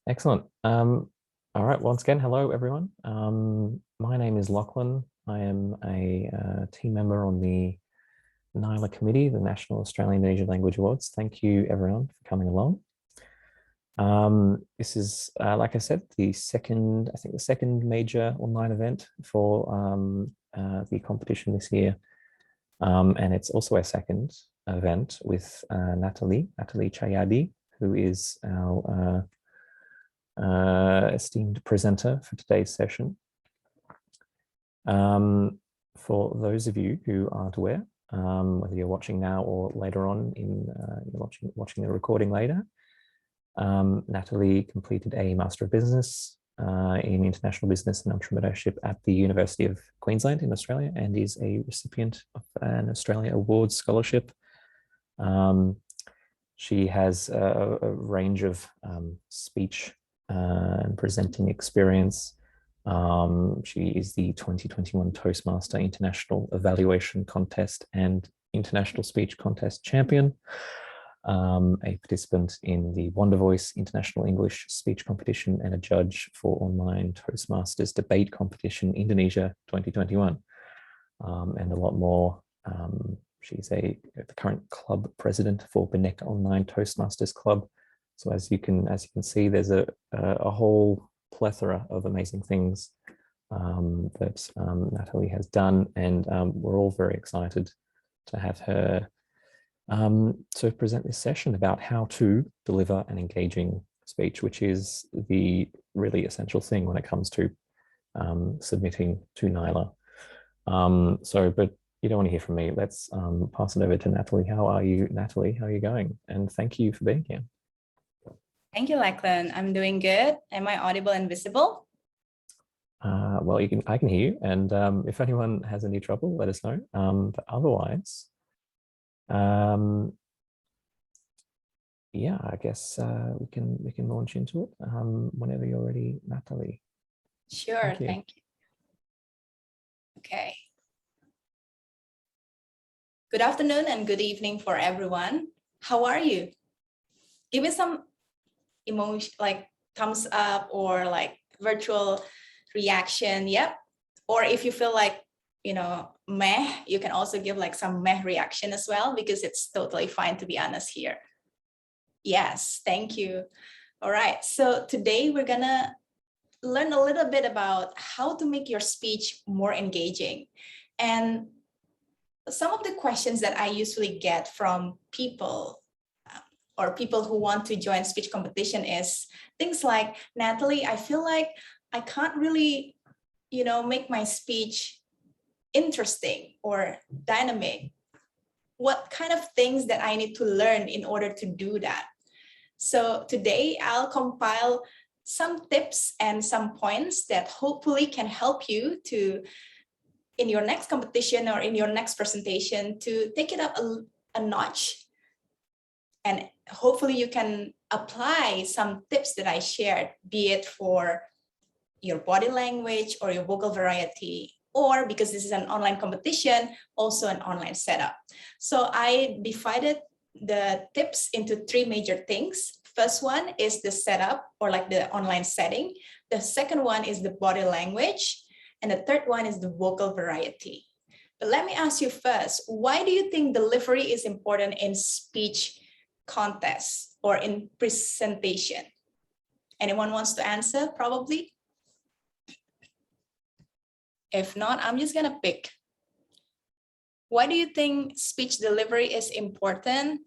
Excellent. All right, once again, hello everyone. My name is Lachlan. I am a team member on the NAILA committee, the National Australian Indonesian Language Awards. Thank you everyone for coming along. This is, like I said, the second major online event for the competition this year. And it's also our second event with Natali Tjahjadi, who is our esteemed presenter for today's session. For those of you who aren't aware, whether you're watching now or later on you're watching the recording later, Natali completed a Master of Business in International Business and Entrepreneurship at the University of Queensland in Australia, and is a recipient of an Australia Awards scholarship. She has a range of speech and presenting experience. She is the 2021 Toastmaster International Evaluation Contest and International Speech Contest champion, a participant in the Wonder Voice International English Speech Competition, and a judge for Online Toastmasters Debate Competition Indonesia 2021, and a lot more. She's the current club president for Bhinneka Online Toastmasters Club. So as you can see, there's a whole plethora of amazing things that Natali has done, and we're all very excited to have her to present this session about how to deliver an engaging speech, which is the really essential thing when it comes to submitting to NAILA. But you don't want to hear from me. Let's pass it over to Natali. How are you, Natali? How are you going? And thank you for being here. Thank you, Lachlan. I'm doing good. Am I audible and visible? Well, I can hear you, and if anyone has any trouble, let us know. But otherwise, yeah, I guess we can launch into it whenever you're ready, Natali. Sure, thank you. Okay. Good afternoon and good evening for everyone. How are you? Give me some emotion, like thumbs up or like virtual reaction. Yep. Or if you feel like, meh, you can also give like some meh reaction as well, because it's totally fine to be honest here. Yes, thank you. All right. So today we're gonna learn a little bit about how to make your speech more engaging. And some of the questions that I usually get from people or people who want to join speech competition is things like, Natali, I feel like I can't really, make my speech interesting or dynamic. What kind of things that I need to learn in order to do that? So today I'll compile some tips and some points that hopefully can help you to, in your next competition or in your next presentation, to take it up a notch. And hopefully you can apply some tips that I shared, be it for your body language or your vocal variety, or because this is an online competition, also an online setup. So I divided the tips into three major things. First one is the setup, or like the online setting. The second one is the body language. And the third one is the vocal variety. But let me ask you first, why do you think delivery is important in speech contests or in presentation? Anyone wants to answer, probably? If not, I'm just gonna pick. Why do you think speech delivery is important?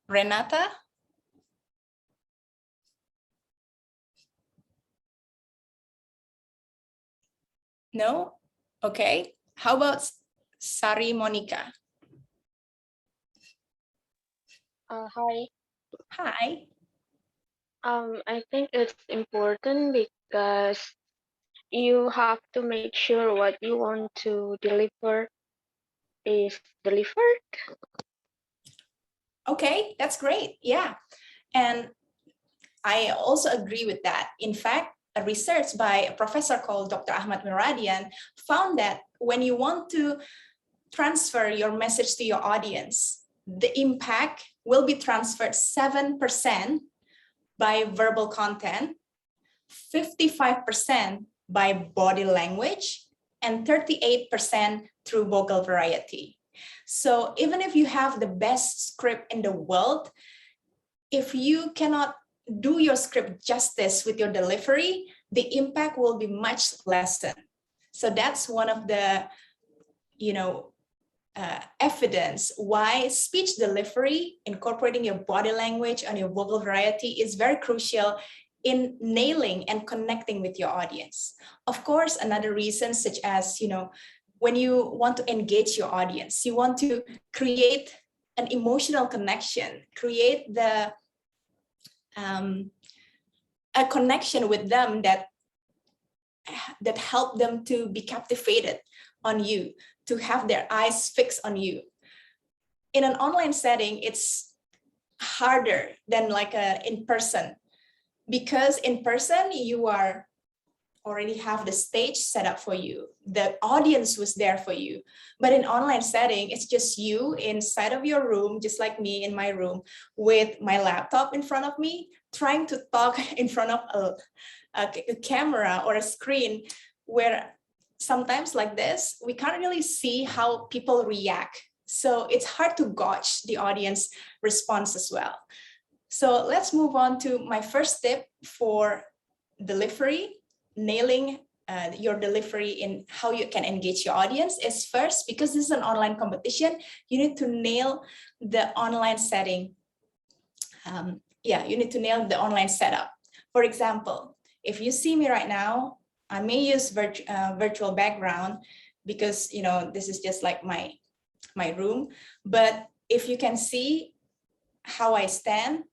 Renata? No? Okay. How about Sari Monica? Hi. Hi. I think it's important because you have to make sure what you want to deliver is delivered. Okay, that's great. Yeah. And I also agree with that. In fact, a research by a professor called Dr. Ahmad Miradian found that when you want to transfer your message to your audience, the impact will be transferred 7% by verbal content, 55% by body language, and 38% through vocal variety. So even if you have the best script in the world, if you cannot do your script justice with your delivery, the impact will be much lessened. So that's one of the, evidence why speech delivery, incorporating your body language and your vocal variety is very crucial in nailing and connecting with your audience. Of course, another reason, such as, when you want to engage your audience, you want to create an emotional connection, create the a connection with them that help them to be captivated on you, to have their eyes fixed on you. In an online setting, it's harder than like in person, because in person you are already have the stage set up for you. The audience was there for you. But in online setting, it's just you inside of your room, just like me in my room, with my laptop in front of me, trying to talk in front of a camera or a screen, where sometimes like this, we can't really see how people react. So it's hard to gauge the audience response as well. So let's move on to my first tip for delivery. Nailing your delivery in how you can engage your audience is first, because this is an online competition, you need to nail the online setting. You need to nail the online setup. For example, if you see me right now, I may use virtual background because this is just like my room. But if you can see how I stand,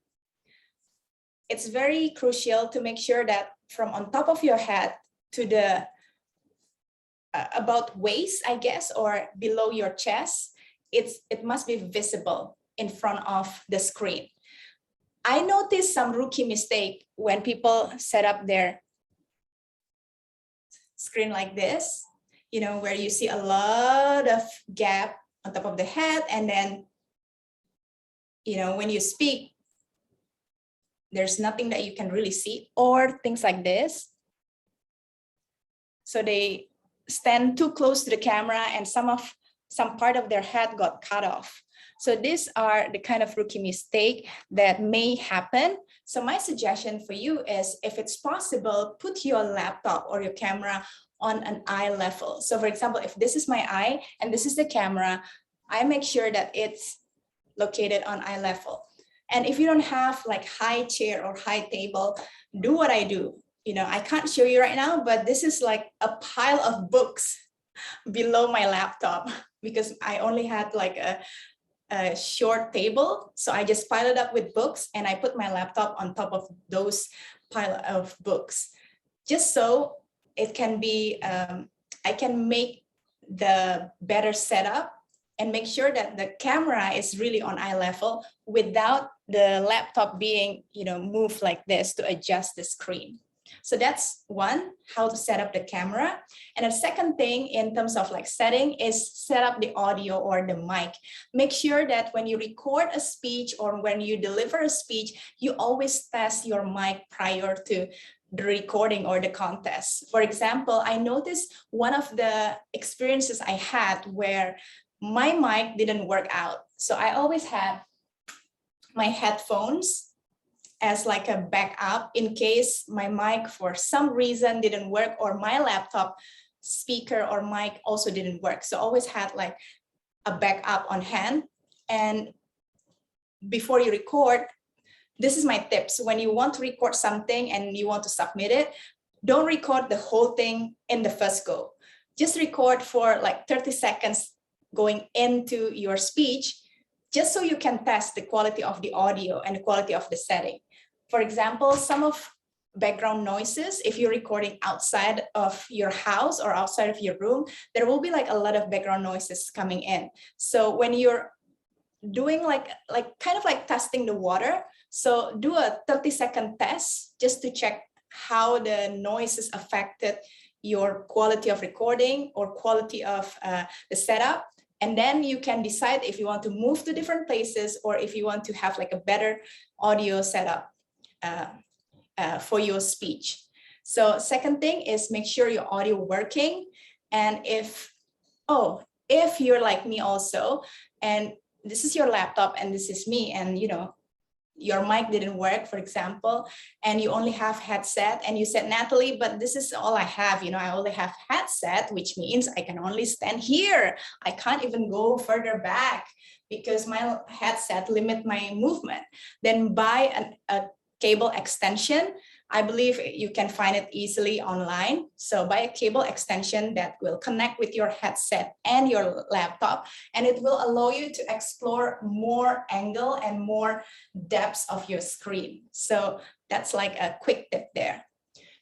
it's very crucial to make sure that from on top of your head to the about waist, I guess, or below your chest, it must be visible in front of the screen. I noticed some rookie mistake when people set up their screen like this, where you see a lot of gap on top of the head, and then, when you speak, there's nothing that you can really see, or things like this. So they stand too close to the camera and some part of their head got cut off. So these are the kind of rookie mistake that may happen. So my suggestion for you is, if it's possible, put your laptop or your camera on an eye level. So for example, if this is my eye and this is the camera, I make sure that it's located on eye level. And if you don't have like high chair or high table, do what I do. I can't show you right now, but this is like a pile of books below my laptop, because I only had like a short table. So I just piled it up with books and I put my laptop on top of those pile of books, just so it can be, I can make the better setup and make sure that the camera is really on eye level without the laptop being, moved like this to adjust the screen. So that's one, how to set up the camera. And the second thing in terms of like setting is set up the audio or the mic. Make sure that when you record a speech or when you deliver a speech, you always test your mic prior to the recording or the contest. For example, I noticed one of the experiences I had where my mic didn't work out. So I always had my headphones as like a backup in case my mic for some reason didn't work, or my laptop speaker or mic also didn't work. So I always had like a backup on hand. And before you record, this is my tips. When you want to record something and you want to submit it, don't record the whole thing in the first go. Just record for like 30 seconds going into your speech, just so you can test the quality of the audio and the quality of the setting. For example, some of background noises, if you're recording outside of your house or outside of your room, there will be like a lot of background noises coming in. So when you're doing like kind of like testing the water, so do a 30-second test just to check how the noises affected your quality of recording or quality of the setup. And then you can decide if you want to move to different places or if you want to have like a better audio setup. for your speech. So second thing is make sure your audio working. And if you're like me also, and this is your laptop and this is me, and your mic didn't work, for example, and you only have headset, and you said, Natali, but this is all I have, I only have headset, which means I can only stand here. I can't even go further back because my headset limit my movement. Then buy a cable extension. I believe you can find it easily online. So buy a cable extension that will connect with your headset and your laptop, and it will allow you to explore more angle and more depths of your screen. So that's like a quick tip there.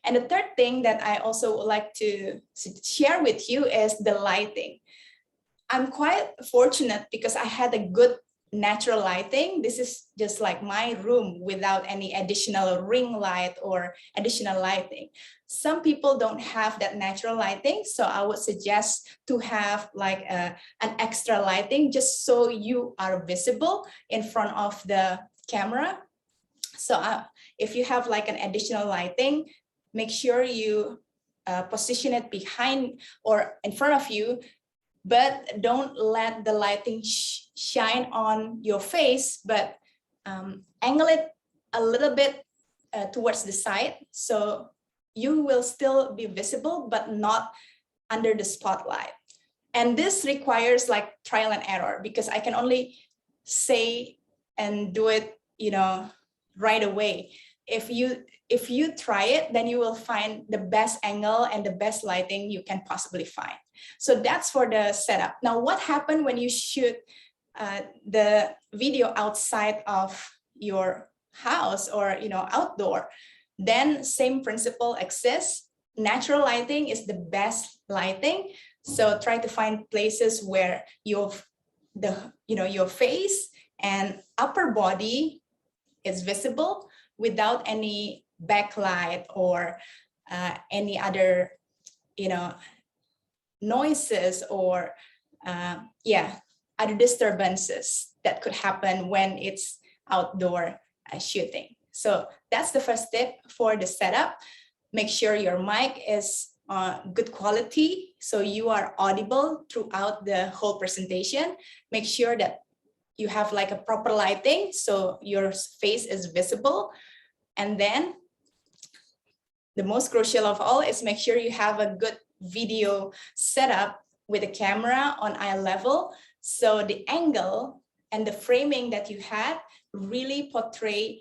And the third thing that I also would like to share with you is the lighting. I'm quite fortunate because I had a good natural lighting. This is just like my room without any additional ring light or additional lighting. Some people don't have that natural lighting, so I would suggest to have like an extra lighting just so you are visible in front of the camera. So if you have like an additional lighting, make sure you position it behind or in front of you, but don't let the lighting shine on your face, but angle it a little bit towards the side, so you will still be visible, but not under the spotlight. And this requires like trial and error, because I can only say and do it, right away. If you try it, then you will find the best angle and the best lighting you can possibly find. So that's for the setup. Now, what happened when you shoot the video outside of your house or outdoor? Then same principle exists. Natural lighting is the best lighting. So try to find places where your face and upper body is visible without any backlight or any other noises or other disturbances that could happen when it's outdoor shooting. So that's the first tip for the setup. Make sure your mic is good quality so you are audible throughout the whole presentation. Make sure that you have like a proper lighting so your face is visible. And then the most crucial of all is make sure you have a good video setup with a camera on eye level, so the angle and the framing that you had really portray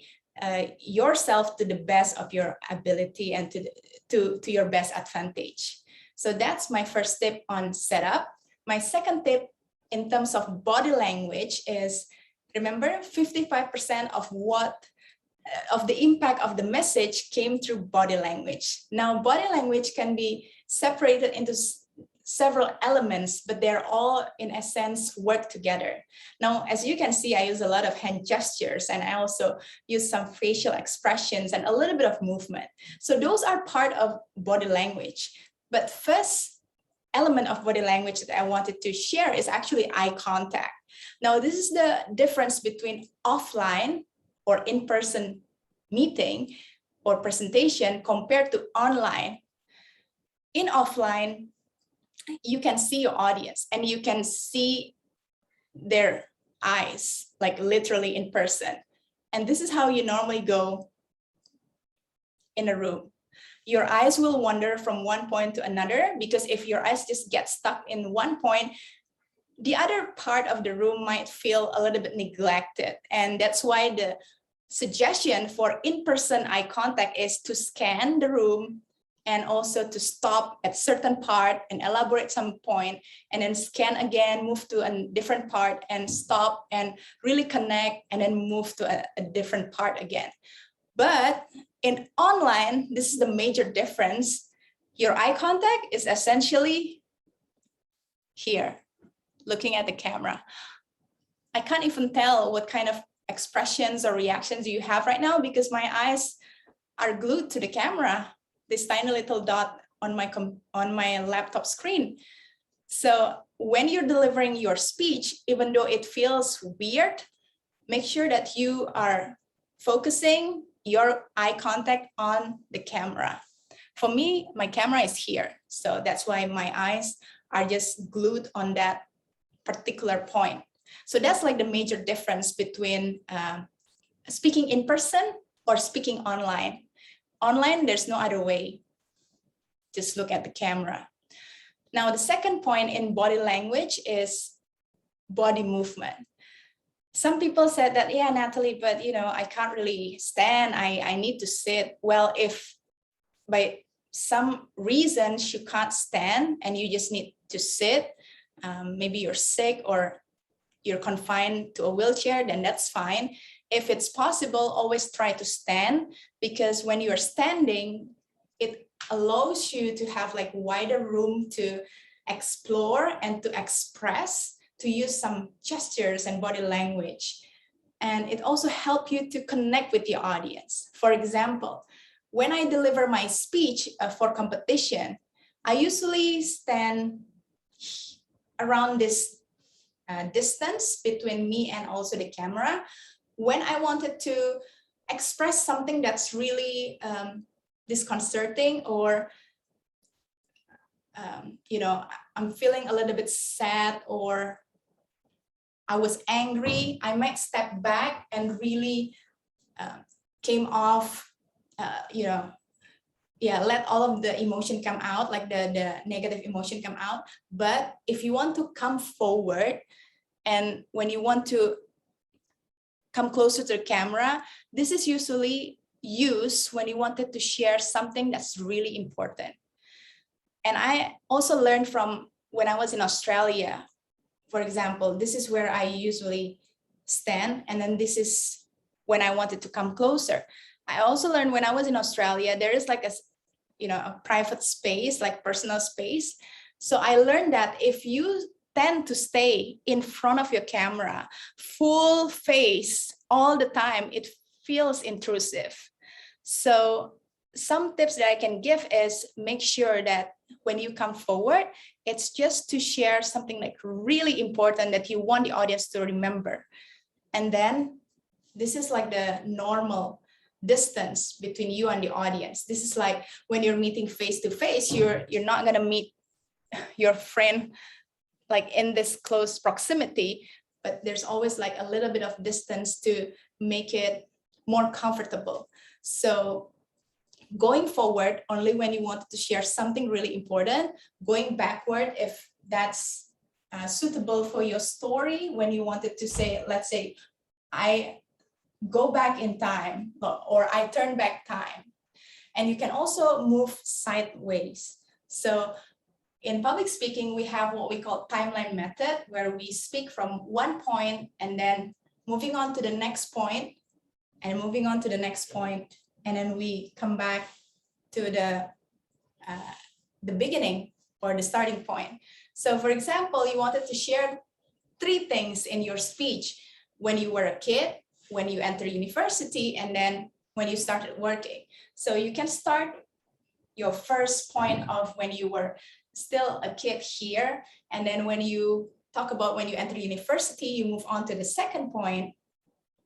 yourself to the best of your ability and to your best advantage. So that's my first tip on setup. My second tip in terms of body language is, remember, 55% of the impact of the message came through body language. Now, body language can be separated into several elements, but they're all in essence work together. Now, as you can see, I use a lot of hand gestures, and I also use some facial expressions and a little bit of movement. So those are part of body language. But first element of body language that I wanted to share is actually eye contact. Now, this is the difference between offline or in-person meeting or presentation compared to online. In offline, you can see your audience and you can see their eyes, like literally in person. And this is how you normally go in a room. Your eyes will wander from one point to another, because if your eyes just get stuck in one point, the other part of the room might feel a little bit neglected. And that's why the suggestion for in-person eye contact is to scan the room and also to stop at certain part and elaborate some point, and then scan again, move to a different part and stop and really connect, and then move to a different part again. But in online, this is the major difference. Your eye contact is essentially here, looking at the camera. I can't even tell what kind of expressions or reactions you have right now because my eyes are glued to the camera, this tiny little dot on my laptop screen. So when you're delivering your speech, even though it feels weird, make sure that you are focusing, your eye contact on the camera. For me, my camera is here. So that's why my eyes are just glued on that particular point. So that's like the major difference between speaking in person or speaking online. Online, there's no other way. Just look at the camera. Now, the second point in body language is body movement. Some people said that, yeah, Natalie, but I can't really stand. I need to sit. Well, if by some reasons you can't stand and you just need to sit, maybe you're sick or you're confined to a wheelchair, then that's fine. If it's possible, always try to stand, because when you're standing, it allows you to have like wider room to explore and to express, to use some gestures and body language. And it also helps you to connect with your audience. For example, when I deliver my speech for competition, I usually stand around this distance between me and also the camera. When I wanted to express something that's really disconcerting, or I'm feeling a little bit sad, or I was angry, I might step back and really came off, let all of the emotion come out, like the negative emotion come out. But if you want to come forward, and when you want to come closer to the camera, this is usually used when you wanted to share something that's really important. And I also learned from when I was in Australia, for example, this is where I usually stand. And then this is when I wanted to come closer. I also learned when I was in Australia, there is like a private space, like personal space. So I learned that if you tend to stay in front of your camera, full face all the time, it feels intrusive. So some tips that I can give is make sure that when you come forward, it's just to share something like really important that you want the audience to remember. And then this is like the normal distance between you and the audience. This is like when you're meeting face to face, you're not going to meet your friend like in this close proximity, but there's always like a little bit of distance to make it more comfortable. So going forward only when you wanted to share something really important, going backward if that's suitable for your story, when you wanted to say, let's say, I go back in time, or I turn back time. And you can also move sideways. So in public speaking, we have what we call timeline method, where we speak from one point and then moving on to the next point and moving on to the next point. And then we come back to the beginning or the starting point. So for example, you wanted to share 3 things in your speech: when you were a kid, when you enter university, and then when you started working. So you can start your first point of when you were still a kid here. And then when you talk about when you enter university, you move on to the second point,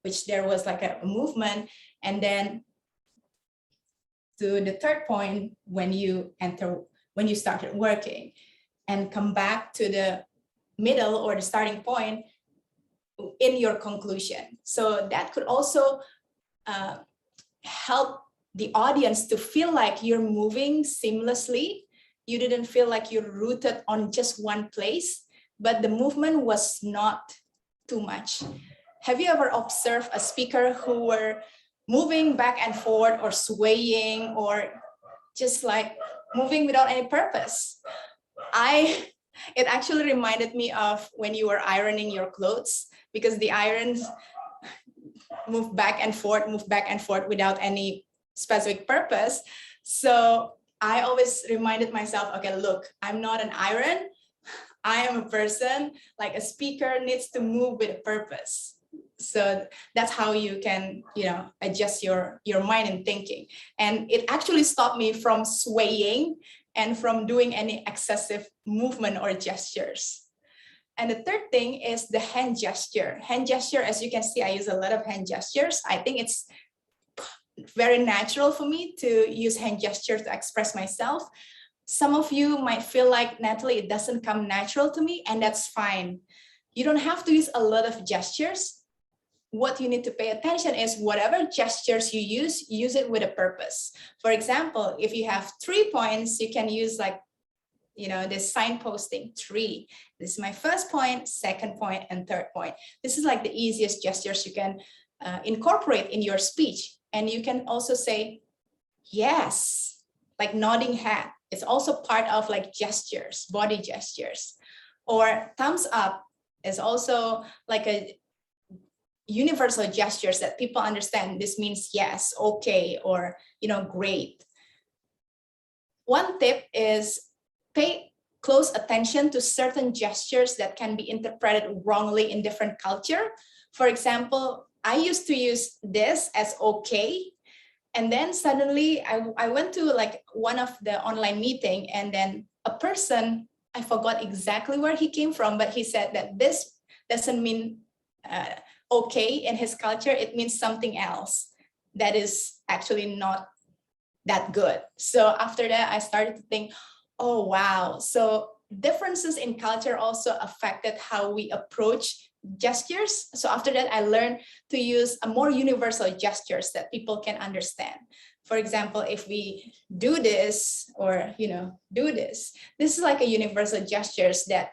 which there was like a movement. And then to the third point, when you started working, and come back to the middle or the starting point in your conclusion. So that could also help the audience to feel like you're moving seamlessly. You didn't feel like you're rooted on just one place, but the movement was not too much. Have you ever observed a speaker who were moving back and forth, or swaying, or just like moving without any purpose? It actually reminded me of when you were ironing your clothes, because the irons move back and forth without any specific purpose. So I always reminded myself, okay, look, I'm not an iron. I am a person. Like a speaker needs to move with a purpose. So that's how you can, adjust your mind and thinking. And it actually stopped me from swaying and from doing any excessive movement or gestures. And the third thing is the hand gesture. Hand gesture, as you can see, I use a lot of hand gestures. I think it's very natural for me to use hand gestures to express myself. Some of you might feel like, Natali, it doesn't come natural to me, and that's fine. You don't have to use a lot of gestures. What you need to pay attention is whatever gestures you use it with a purpose. For example, if you have 3 points, you can use like, this signposting 3. This is my first point, second point, and third point. This is like the easiest gestures you can incorporate in your speech. And you can also say, yes, like nodding head. It's also part of like gestures, body gestures. Or thumbs up is also like a universal gestures that people understand. This means yes, okay, or great. One tip is pay close attention to certain gestures that can be interpreted wrongly in different culture. For example, I used to use this as okay, and then suddenly I went to like one of the online meeting, and then a person, I forgot exactly where he came from, but he said that this doesn't mean okay in his culture. It means something else that is actually not that good. So after that, I started to think, oh, wow. So differences in culture also affected how we approach gestures. So after that, I learned to use a more universal gestures that people can understand. For example, if we do this, or do this is like a universal gestures that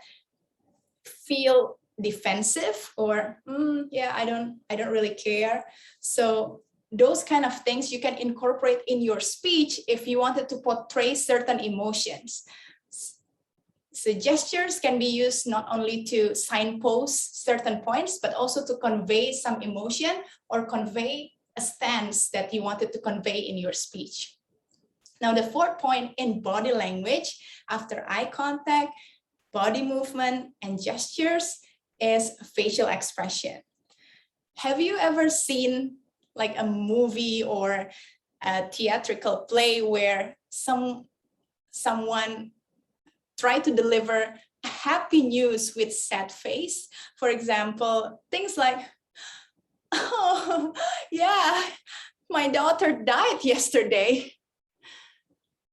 feel defensive, or yeah, I don't really care. So those kind of things you can incorporate in your speech if you wanted to portray certain emotions. So gestures can be used not only to signpost certain points, but also to convey some emotion or convey a stance that you wanted to convey in your speech. Now, the fourth point in body language, after eye contact, body movement, and gestures, is facial expression. Have you ever seen like a movie or a theatrical play where someone try to deliver happy news with sad face? For example, things like, oh, yeah, my daughter died yesterday.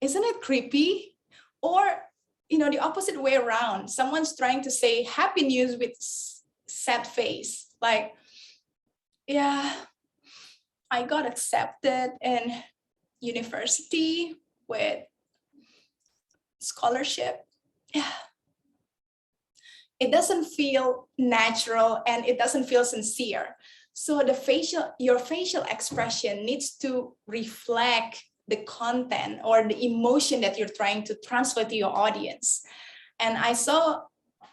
Isn't it creepy? Or, the opposite way around. Someone's trying to say happy news with sad face. Like, yeah, I got accepted in university with scholarship. Yeah. It doesn't feel natural and it doesn't feel sincere. So your facial expression needs to reflect the content or the emotion that you're trying to translate to your audience. And I saw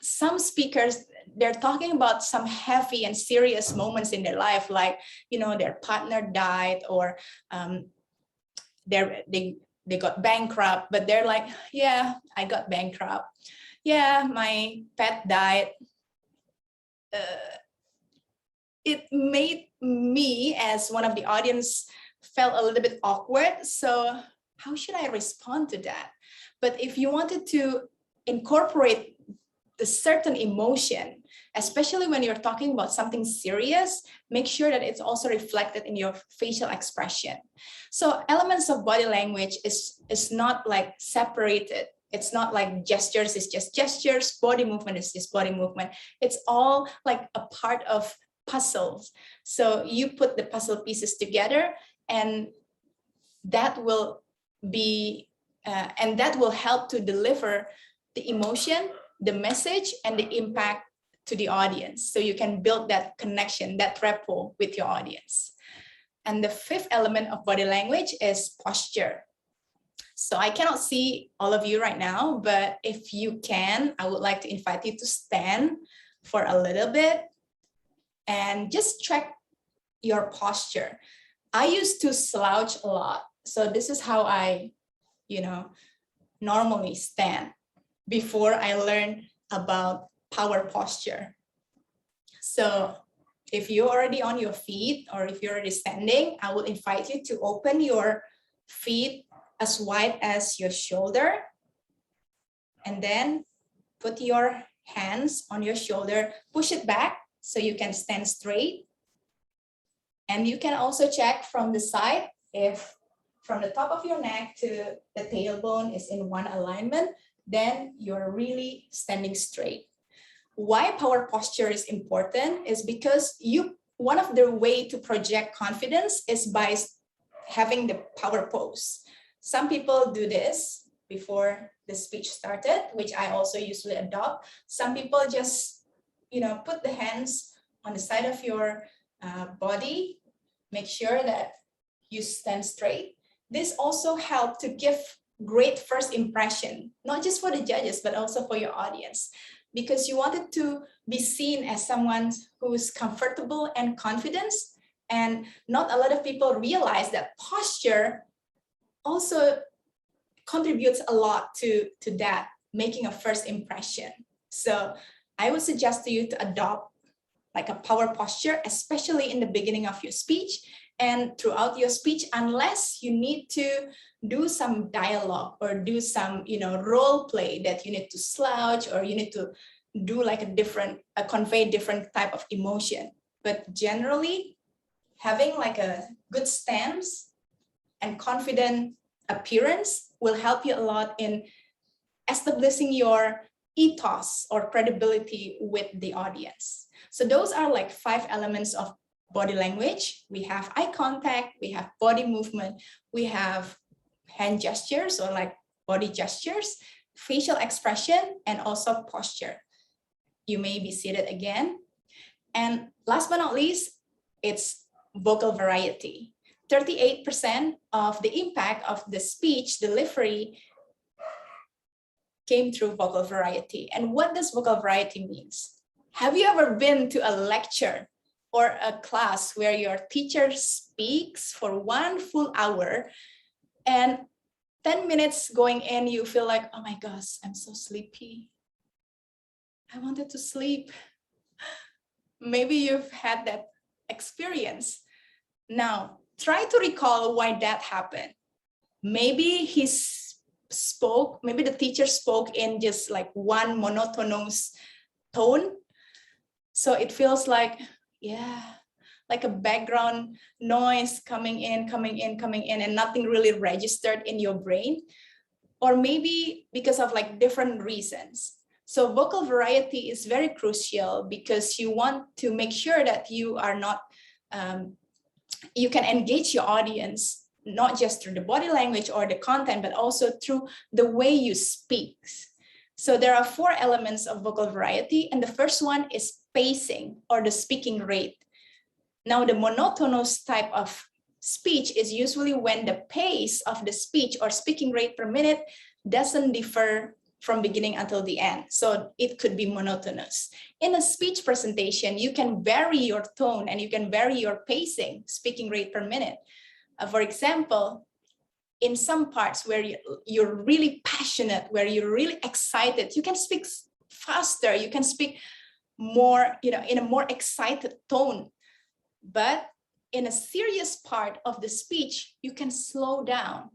some speakers, they're talking about some heavy and serious moments in their life, like, their partner died, or they got bankrupt, but they're like, yeah, I got bankrupt. Yeah, my pet died. It made me, as one of the audience, felt a little bit awkward. So how should I respond to that? But if you wanted to incorporate the certain emotion, especially when you're talking about something serious, make sure that it's also reflected in your facial expression. So elements of body language is not like separated. It's not like gestures is just gestures, body movement is just body movement. It's all like a part of puzzles. So you put the puzzle pieces together, and that will be, and that will help to deliver the emotion, the message, and the impact to the audience. So you can build that connection, that rapport with your audience. And the fifth element of body language is posture. So I cannot see all of you right now, but if you can, I would like to invite you to stand for a little bit and just check your posture. I used to slouch a lot. So this is how I, normally stand before I learned about power posture. So if you're already on your feet, or if you're already standing, I will invite you to open your feet as wide as your shoulder, and then put your hands on your shoulder, push it back so you can stand straight. And you can also check from the side If from the top of your neck to the tailbone is in one alignment, then you're really standing straight. Why power posture is important is because one of the way to project confidence is by having the power pose. Some people do this before the speech started, which I also usually adopt. Some people just, put the hands on the side of your body, make sure that you stand straight. This also helps to give great first impression, not just for the judges, but also for your audience, because you wanted to be seen as someone who's comfortable and confident. And not a lot of people realize that posture also contributes a lot to that, making a first impression. So I would suggest to you to adopt like a power posture, especially in the beginning of your speech and throughout your speech, unless you need to do some dialogue or do some, role play that you need to slouch or you need to do like convey different type of emotion. But generally, having like a good stance and confident appearance will help you a lot in establishing your ethos or credibility with the audience. So those are like 5 elements of body language. We have eye contact, we have body movement, we have hand gestures or like body gestures, facial expression, and also posture. You may be seated again. And last but not least, it's vocal variety. 38% of the impact of the speech delivery came through vocal variety. And what does vocal variety means? Have you ever been to a lecture or a class where your teacher speaks for 1 full hour and 10 minutes going in, you feel like, oh my gosh, I'm so sleepy. I wanted to sleep. Maybe you've had that experience. Now, try to recall why that happened. Maybe maybe the teacher spoke in just like one monotonous tone. So it feels like, like a background noise coming in, and nothing really registered in your brain. Or maybe because of like different reasons. So vocal variety is very crucial because you want to make sure that you are not, you can engage your audience, not just through the body language or the content, but also through the way you speak. So there are 4 elements of vocal variety. And the first one is pacing or the speaking rate. Now, the monotonous type of speech is usually when the pace of the speech or speaking rate per minute doesn't differ from beginning until the end. So it could be monotonous. In a speech presentation, you can vary your tone and you can vary your pacing, speaking rate per minute. For example, in some parts where you're really passionate, where you're really excited, you can speak faster, you can speak more, in a more excited tone. But in a serious part of the speech, you can slow down.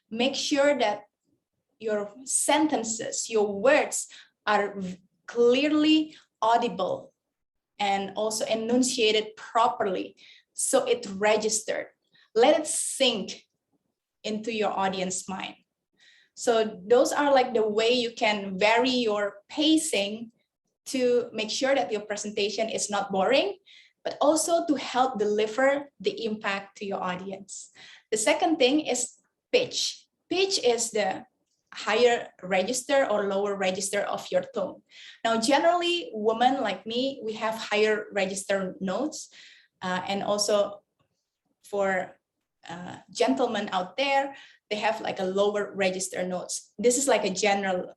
Make sure that your sentences, your words are clearly audible and also enunciated properly, so it registered. Let it sink into your audience mind. So those are like the way you can vary your pacing to make sure that your presentation is not boring, but also to help deliver the impact to your audience. The second thing is pitch. Pitch is the higher register or lower register of your tone. Now, generally, women like me, we have higher register notes, and also for gentlemen out there, they have like a lower register notes. This is like a general,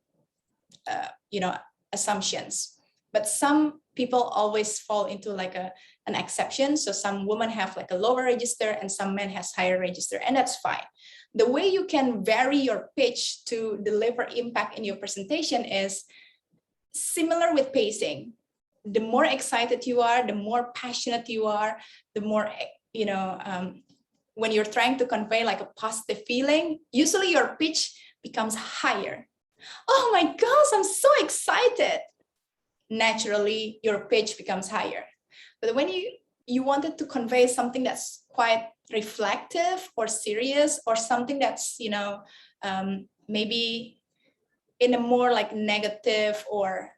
assumptions. But some people always fall into like an exception. So some women have like a lower register and some men has higher register, and that's fine. The way you can vary your pitch to deliver impact in your presentation is similar with pacing. The more excited you are, the more passionate you are, the more, when you're trying to convey like a positive feeling, usually your pitch becomes higher. Oh my gosh, I'm so excited. Naturally, your pitch becomes higher. But when you you wanted to convey something that's quite reflective or serious, or something that's, you know, maybe in a more like negative or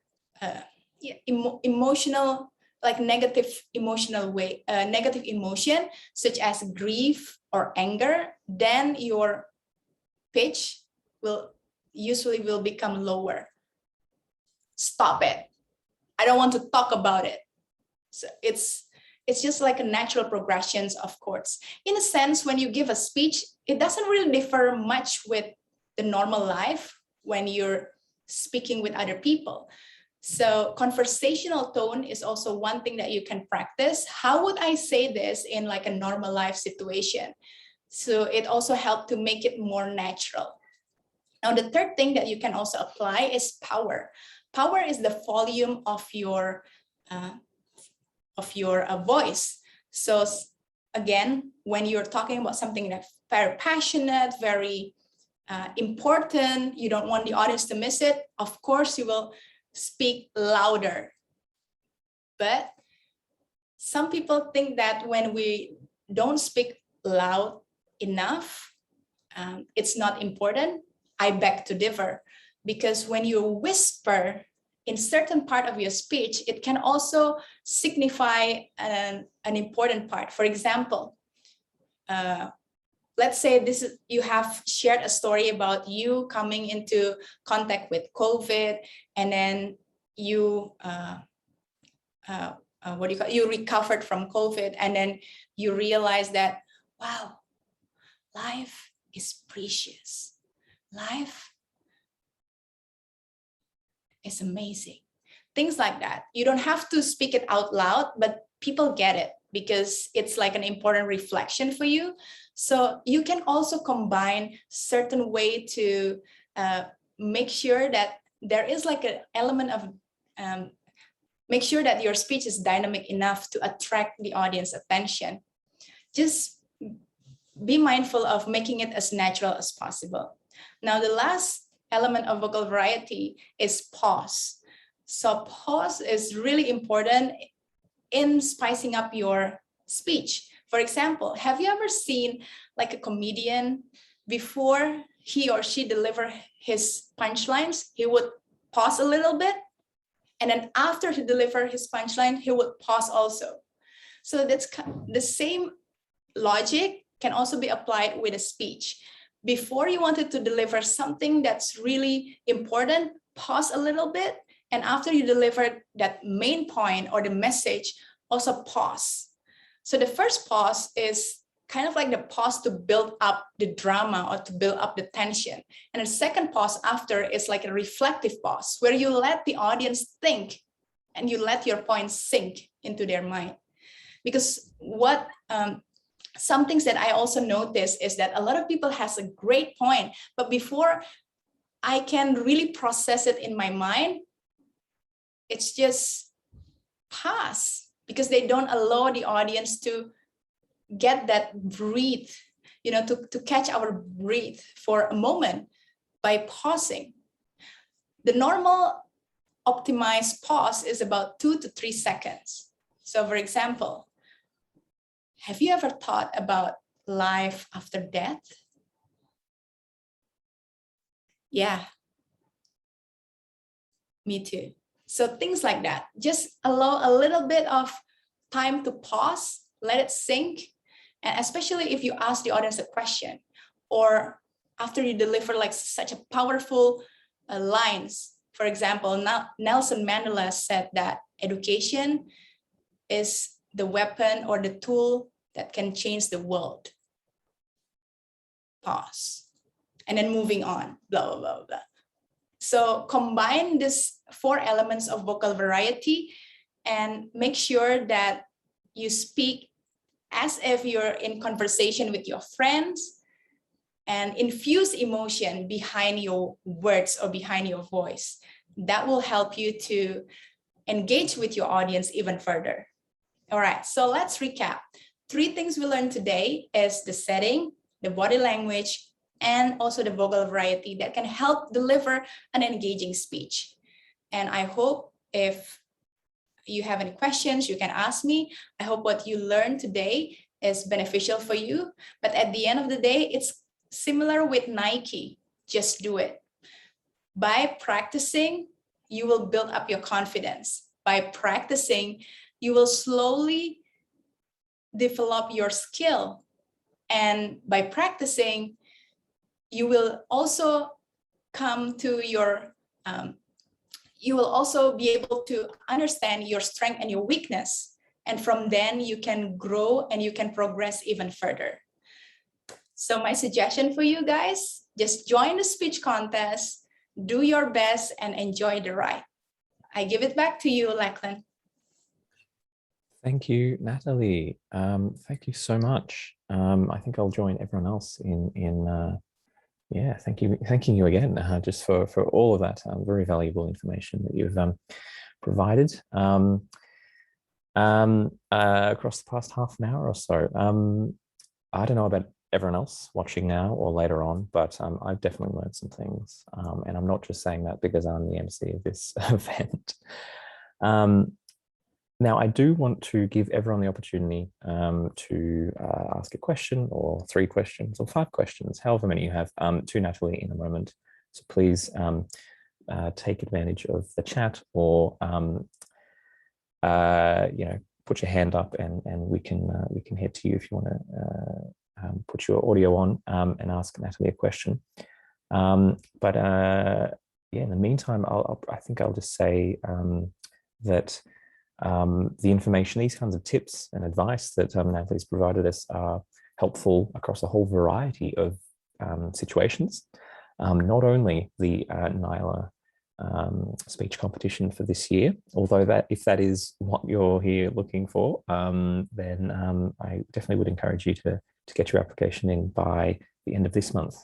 emotional, like negative emotional way, negative emotion, such as grief or anger, then your pitch will usually become lower. Stop it. I don't want to talk about it. So it's just like a natural progressions of chords. In a sense, when you give a speech, it doesn't really differ much with the normal life when you're speaking with other people. So conversational tone is also one thing that you can practice. How would I say this in like a normal life situation? So it also helps to make it more natural. Now, the third thing that you can also apply is power. Power is the volume of your voice. So again, when you're talking about something that's very passionate, very important, you don't want the audience to miss it, of course you will speak louder. But some people think that when we don't speak loud enough, it's not important. I beg to differ, because when you whisper in certain part of your speech, it can also signify an important part. For example, let's say you have shared a story about you coming into contact with COVID, and then you you recovered from COVID, and then you realize that, wow, life is precious. Life is amazing. Things like that. You don't have to speak it out loud, but people get it because it's like an important reflection for you. So you can also combine certain way to make sure that there is like an element of make sure that your speech is dynamic enough to attract the audience attention. Just be mindful of making it as natural as possible. Now, the last element of vocal variety is pause. So pause is really important in spicing up your speech. For example, have you ever seen like a comedian, before he or she deliver his punchlines, he would pause a little bit, and then after he deliver his punchline, he would pause also. So that's the same logic can also be applied with a speech. Before you wanted to deliver something that's really important, pause a little bit. And after you deliver that main point or the message, also pause. So the first pause is kind of like the pause to build up the drama or to build up the tension. And the second pause after is like a reflective pause, where you let the audience think and you let your points sink into their mind. Because what some things that I also notice is that a lot of people has a great point, but before I can really process it in my mind, it's just pass, because they don't allow the audience to get that breathe, you know, to catch our breath for a moment by pausing. The normal optimized pause is about 2 to 3 seconds. So for example, have you ever thought about life after death? Yeah, me too. So things like that, just allow a little bit of time to pause, let it sink. And especially if you ask the audience a question, or after you deliver like such a powerful lines. For example, Nelson Mandela said that education is the weapon or the tool that can change the world. Pause. And then moving on, blah, blah, blah, blah. So combine these 4 elements of vocal variety and make sure that you speak as if you're in conversation with your friends, and infuse emotion behind your words or behind your voice. That will help you to engage with your audience even further. All right, so let's recap. 3 things we learned today is the setting, the body language, and also the vocal variety that can help deliver an engaging speech. And I hope if you have any questions, you can ask me. I hope what you learned today is beneficial for you. But at the end of the day, it's similar with Nike. Just do it. By practicing, you will build up your confidence. By practicing, you will slowly develop your skill. And by practicing, you will also come to your, you will also be able to understand your strength and your weakness. And from then you can grow and you can progress even further. So my suggestion for you guys, just join the speech contest, do your best and enjoy the ride. I give it back to you, Lachlan. Thank you, Natali. Thank you so much. I think I'll join everyone else yeah, thanking you again, just for all of that very valuable information that you've provided across the past half an hour or so. I don't know about everyone else watching now or later on, but I've definitely learned some things, and I'm not just saying that because I'm the MC of this event. Now, I do want to give everyone the opportunity to ask a question or 3 questions or 5 questions, however many you have, to Natali in a moment. So please take advantage of the chat or you know, put your hand up and we can head to you if you want to put your audio on and ask Natali a question. But yeah, in the meantime, I think I'll just say that the information, these kinds of tips and advice that Natali's provided us are helpful across a whole variety of situations. Not only the NAILA speech competition for this year, although that if that is what you're here looking for, then I definitely would encourage you to get your application in by the end of this month.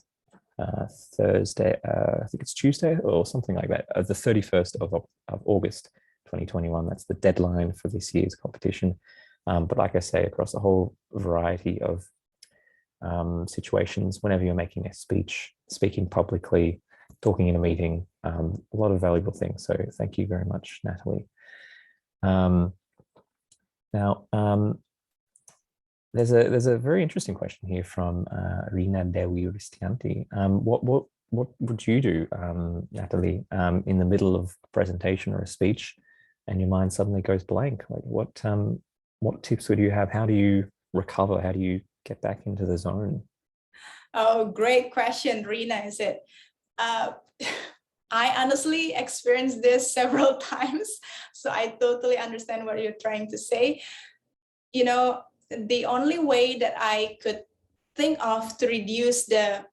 Thursday, I think it's Tuesday or something like that, the 31st of August 2021. That's the deadline for this year's competition. But like I say, across a whole variety of situations, whenever you're making a speech, speaking publicly, talking in a meeting, a lot of valuable things. So thank you very much, Natali. Now, there's a very interesting question here from Rina Dewi Ristianti. What would you do, Natali, in the middle of a presentation or a speech, and your mind suddenly goes blank? Like, what tips would you have? How do you recover? How do you get back into the zone? Oh, great question, Rina, is it? I honestly experienced this several times, so I totally understand what you're trying to say. You know, the only way that I could think of to reduce the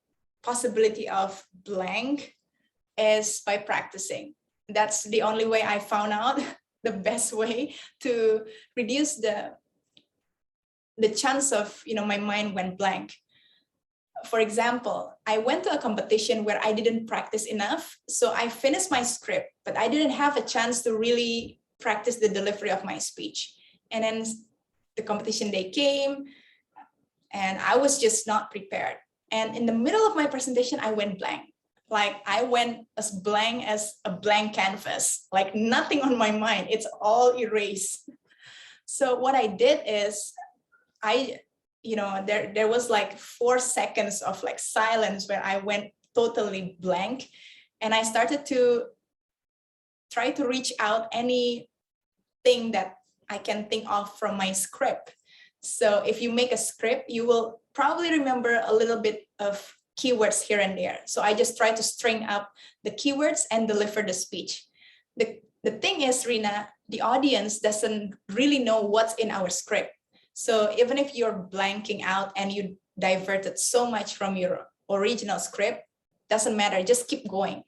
possibility of blank is by practicing. That's the only way I found out the best way to reduce the chance of, you know, my mind went blank. For example, I went to a competition where I didn't practice enough. So I finished my script, but I didn't have a chance to really practice the delivery of my speech. And then the competition day came and I was just not prepared. And in the middle of my presentation, I went blank. Like I went as blank as a blank canvas, like nothing on my mind. It's all erased. So what I did is there was like 4 seconds of like silence where I went totally blank. And I started to try to reach out anything that I can think of from my script. So if you make a script, you will probably remember a little bit of keywords here and there. So I just try to string up the keywords and deliver the speech. The thing is, Rina, the audience doesn't really know what's in our script. So even if you're blanking out and you diverted so much from your original script, doesn't matter, just keep going.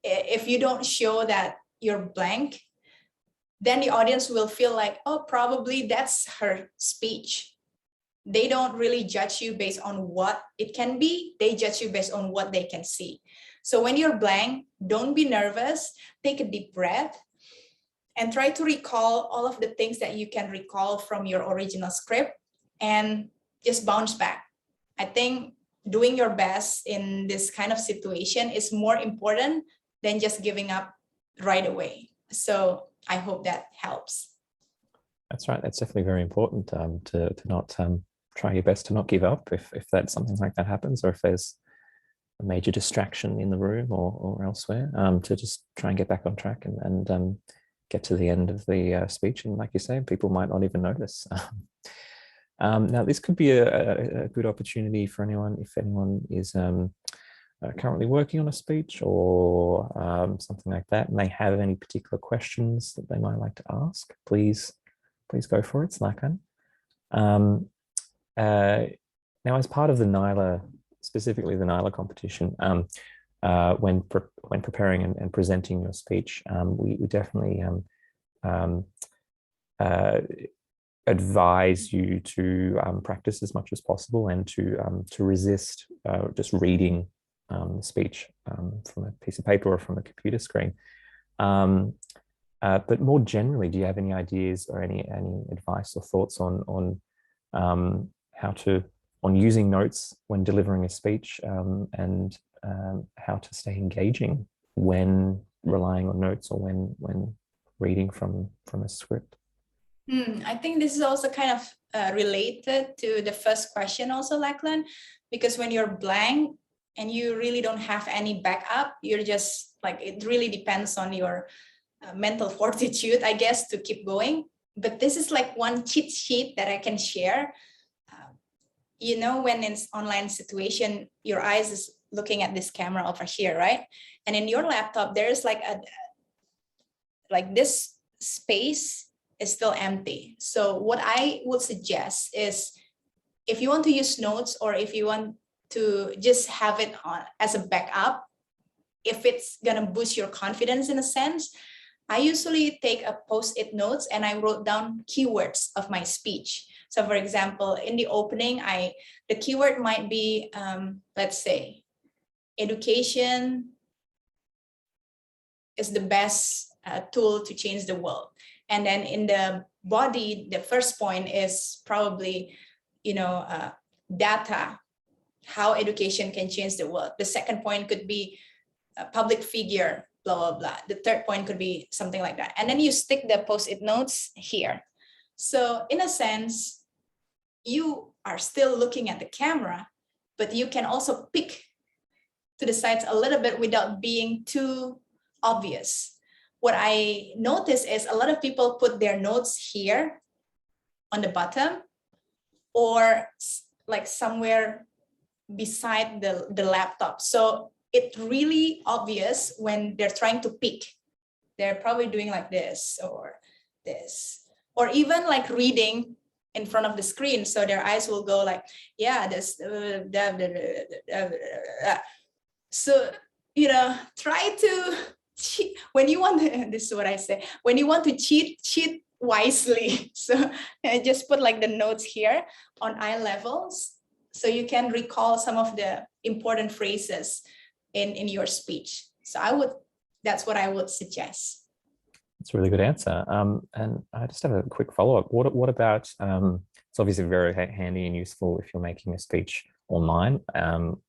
If you don't show that you're blank, then the audience will feel like, oh, probably that's her speech. They don't really judge you based on what it can be. They judge you based on what they can see. So when you're blank, don't be nervous. Take a deep breath and try to recall all of the things that you can recall from your original script and just bounce back. I think doing your best in this kind of situation is more important than just giving up right away. So I hope that helps. That's right. That's definitely very important to not try your best to not give up if that's something like that happens, or if there's a major distraction in the room or elsewhere, to just try and get back on track and get to the end of the speech. And like you say, people might not even notice. Now, this could be a good opportunity for anyone, if anyone is currently working on a speech or something like that, and they have any particular questions that they might like to ask, please go for it, Slakan. Now, as part of the NAILA, specifically the NAILA competition, when preparing and presenting your speech, we definitely advise you to practice as much as possible and to resist just reading the speech from a piece of paper or from a computer screen. But more generally, do you have any ideas or any advice or thoughts on on using notes when delivering a speech, and how to stay engaging when relying on notes or when reading from a script? I think this is also kind of related to the first question also, Lachlan, because when you're blank and you really don't have any backup, you're just like, it really depends on your mental fortitude, I guess, to keep going. But this is like one cheat sheet that I can share. You know, when in online situation, your eyes is looking at this camera over here, right? And in your laptop, there's like this space is still empty. So what I would suggest is, if you want to use notes or if you want to just have it on as a backup, if it's gonna boost your confidence in a sense, I usually take a post-it notes and I wrote down keywords of my speech. So for example, in the opening, the keyword might be, let's say, education is the best tool to change the world. And then in the body, the first point is probably, data, how education can change the world. The second point could be a public figure, blah, blah, blah. The third point could be something like that. And then you stick the post-it notes here. So in a sense, you are still looking at the camera, but you can also pick to the sides a little bit without being too obvious. What I notice is a lot of people put their notes here on the bottom or like somewhere beside the laptop. So it's really obvious when they're trying to pick. They're probably doing like this, or even like reading in front of the screen. So their eyes will go like, yeah, this, so, try to cheat. When you want to, this is what I say, when you want to cheat wisely. So just put like the notes here on eye levels, so you can recall some of the important phrases in your speech. So that's what I would suggest. That's a really good answer. And I just have a quick follow-up. What about, it's obviously very handy and useful if you're making a speech online,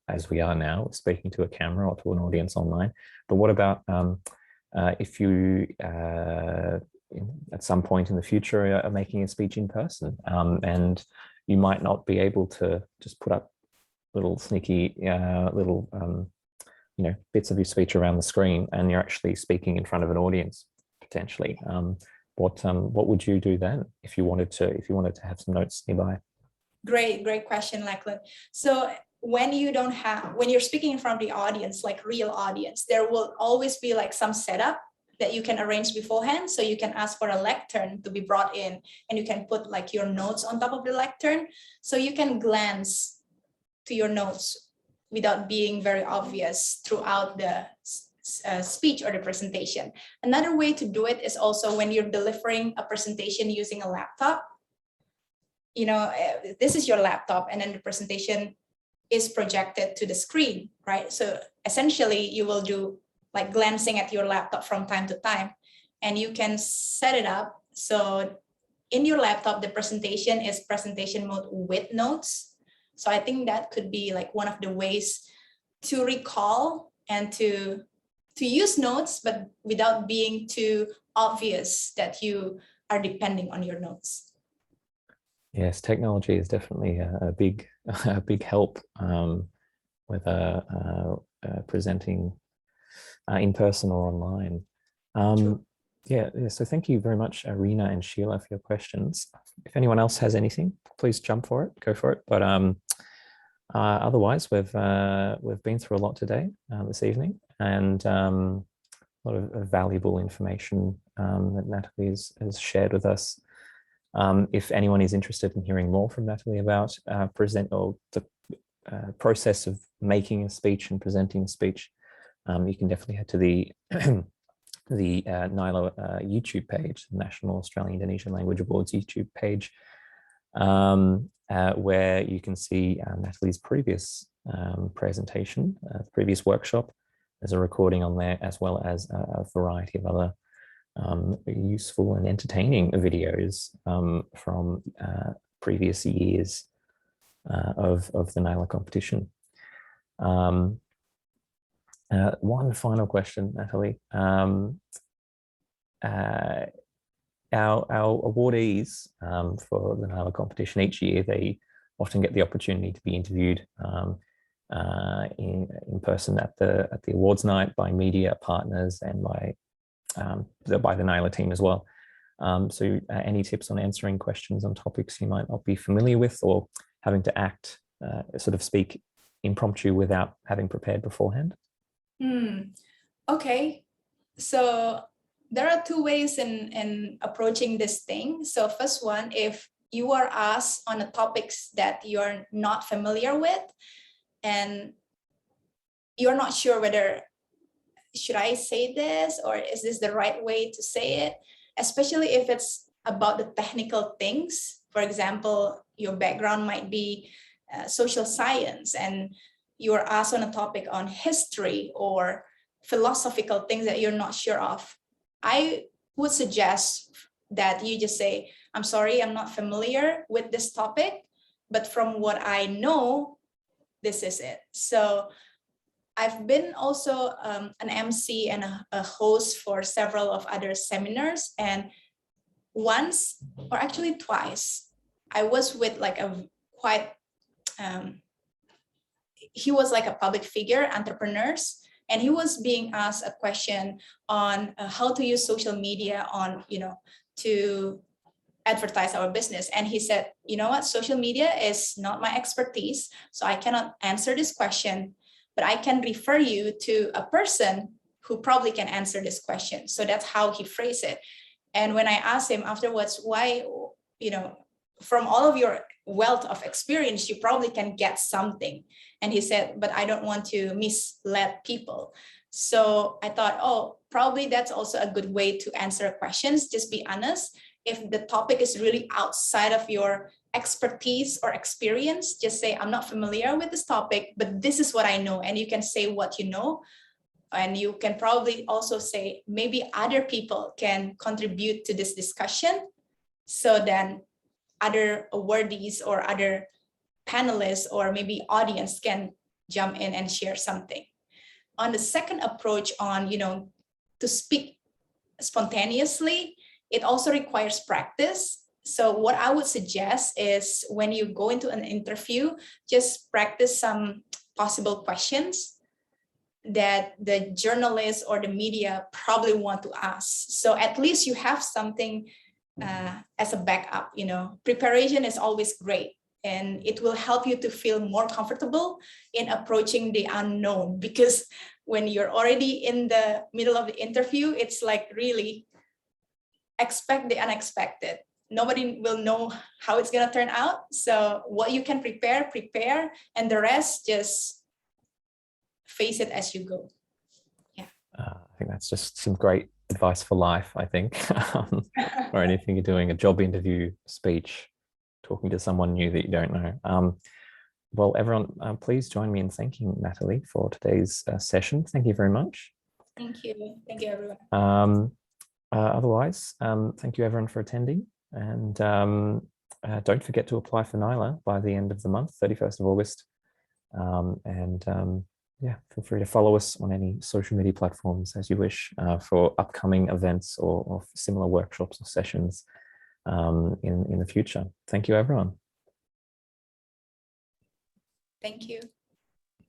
as we are now, speaking to a camera or to an audience online. But what about if you, at some point in the future, are making a speech in person, and you might not be able to just put up little sneaky bits of your speech around the screen, and you're actually speaking in front of an audience potentially. What would you do then if you wanted to have some notes nearby? Great question, Lachlan. So when you're speaking in front of the audience, like real audience, there will always be like some setup that you can arrange beforehand. So you can ask for a lectern to be brought in, and you can put like your notes on top of the lectern. So you can glance to your notes without being very obvious throughout the speech or the presentation. Another way to do it is also when you're delivering a presentation using a laptop. This is your laptop, and then the presentation is projected to the screen, right? So essentially you will do like glancing at your laptop from time to time, and you can set it up so in your laptop the presentation is presentation mode with notes. So I think that could be like one of the ways to recall and to use notes, but without being too obvious that you are depending on your notes. Yes, technology is definitely a big a big help with presenting in person or online. Yeah, so thank you very much, Rena and Sheila, for your questions. If anyone else has anything, please jump for it, go for it. But otherwise, we've been through a lot today, this evening, and a lot of valuable information that Natali has shared with us. If anyone is interested in hearing more from Natali about the process of making a speech and presenting a speech, you can definitely head to the the NAILA YouTube page, the National Australian Indonesian Language Awards YouTube page, where you can see Natali's previous presentation, previous workshop. There's a recording on there, as well as a variety of other useful and entertaining videos from previous years of the NAILA competition. One final question, Natali. Our awardees for the NAILA competition each year, they often get the opportunity to be interviewed in person at the awards night by media partners and by the NAILA team as well. So any tips on answering questions on topics you might not be familiar with, or having to act, sort of speak impromptu without having prepared beforehand? Okay, so there are two ways in approaching this thing. So first one, if you are asked on a topics that you're not familiar with and you're not sure whether should I say this or is this the right way to say it, especially if it's about the technical things. For example, your background might be social science and you're asked on a topic on history or philosophical things that you're not sure of. I would suggest that you just say, I'm sorry, I'm not familiar with this topic, but from what I know, this is it. So I've been also an MC and a host for several of other seminars. And once, or actually twice, I was with like a quite, he was like a public figure, entrepreneurs, and he was being asked a question on how to use social media on, to advertise our business. And he said, you know what, social media is not my expertise, so I cannot answer this question, but I can refer you to a person who probably can answer this question. So that's how he phrased it. And when I asked him afterwards, why, from all of your wealth of experience, you probably can get something. And he said, but I don't want to mislead people. So I thought, oh, probably that's also a good way to answer questions. Just be honest. If the topic is really outside of your expertise or experience, just say, I'm not familiar with this topic, but this is what I know. And you can say what you know. And you can probably also say, maybe other people can contribute to this discussion. So then other awardees or other panelists or maybe audience can jump in and share something. On the second approach on, to speak spontaneously, it also requires practice. So what I would suggest is when you go into an interview, just practice some possible questions that the journalists or the media probably want to ask. So at least you have something as a backup. Preparation is always great, and it will help you to feel more comfortable in approaching the unknown, because when you're already in the middle of the interview, it's like really expect the unexpected. Nobody will know how it's going to turn out. So what you can prepare, and the rest, just face it as you go. Yeah. I think that's just some great advice for life, I think, or anything you're doing, a job interview, speech, talking to someone new that you don't know. Well, everyone, please join me in thanking Natali for today's session. Thank you very much. Thank you. Thank you, everyone. Otherwise, thank you everyone for attending, and don't forget to apply for NAILA by the end of the month, 31st of August. Yeah, feel free to follow us on any social media platforms as you wish for upcoming events or similar workshops or sessions in the future. Thank you, everyone. Thank you.